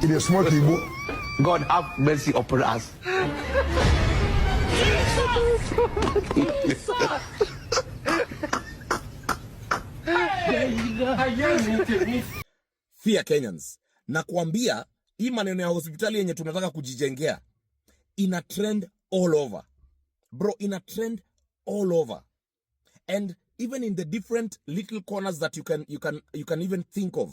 In a small Igbo. God have mercy upon us. Fear Kenyans. Na kuambia hii maneno ya hospitali yenye tunataka kujijengea ina trend all over. Bro, ina trend all over. And even in the different little corners that you can even think of.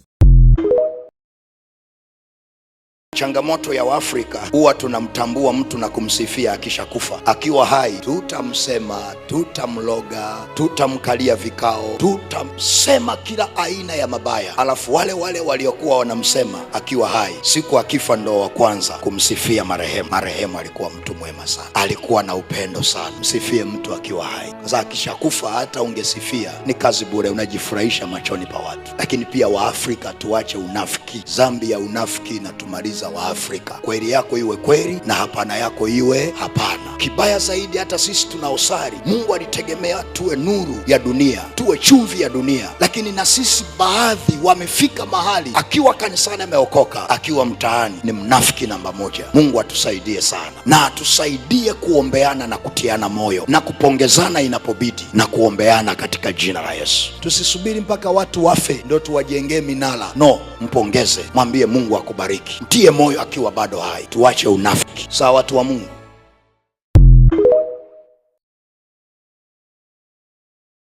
Changamoto ya Waafrika huwa tunamtambua mtu na kumsifia akishakufa. Akiwa hai tutamsema, tutamloga, tutamkalia vikao, tutamsema kila aina ya mabaya. Alafu wale waliokuwa wanamsema akiwa hai, siku akifa ndo wa kwanza kumsifia marehemu. Marehemu alikuwa mtu mwema sana, alikuwa na upendo sana. Msifie mtu akiwa hai. Sasa akishakufa hata ungesifia ni kazi bure, unajifurahisha machoni pa watu. Lakini pia Waafrika tuache unafiki. Zambi ya unafiki inatumaliza Waafrika. Kweli yako iwe kweli na hapana yako iwe hapana. Kibaya zaidi, hata sisi tunaosali, Mungu alitegemea tuwe nuru ya dunia, tuwe chumvi ya dunia, lakini na sisi baadhi wamefika mahali akiwa kanisani ameokoka, akiwa mtaani ni mnafiki namba moja. Mungu atusaidie sana, na atusaidie kuombeana na kutiana moyo na kupongezana inapobidi na kuombeana katika jina la Yesu. Tusisubiri mpaka watu wafe ndio tuwajengee minara. No, mpongeze, mwambie Mungu akubariki, mtie moyo akiwa bado hai. Tuache unafiki. Sawa watu wa Mungu.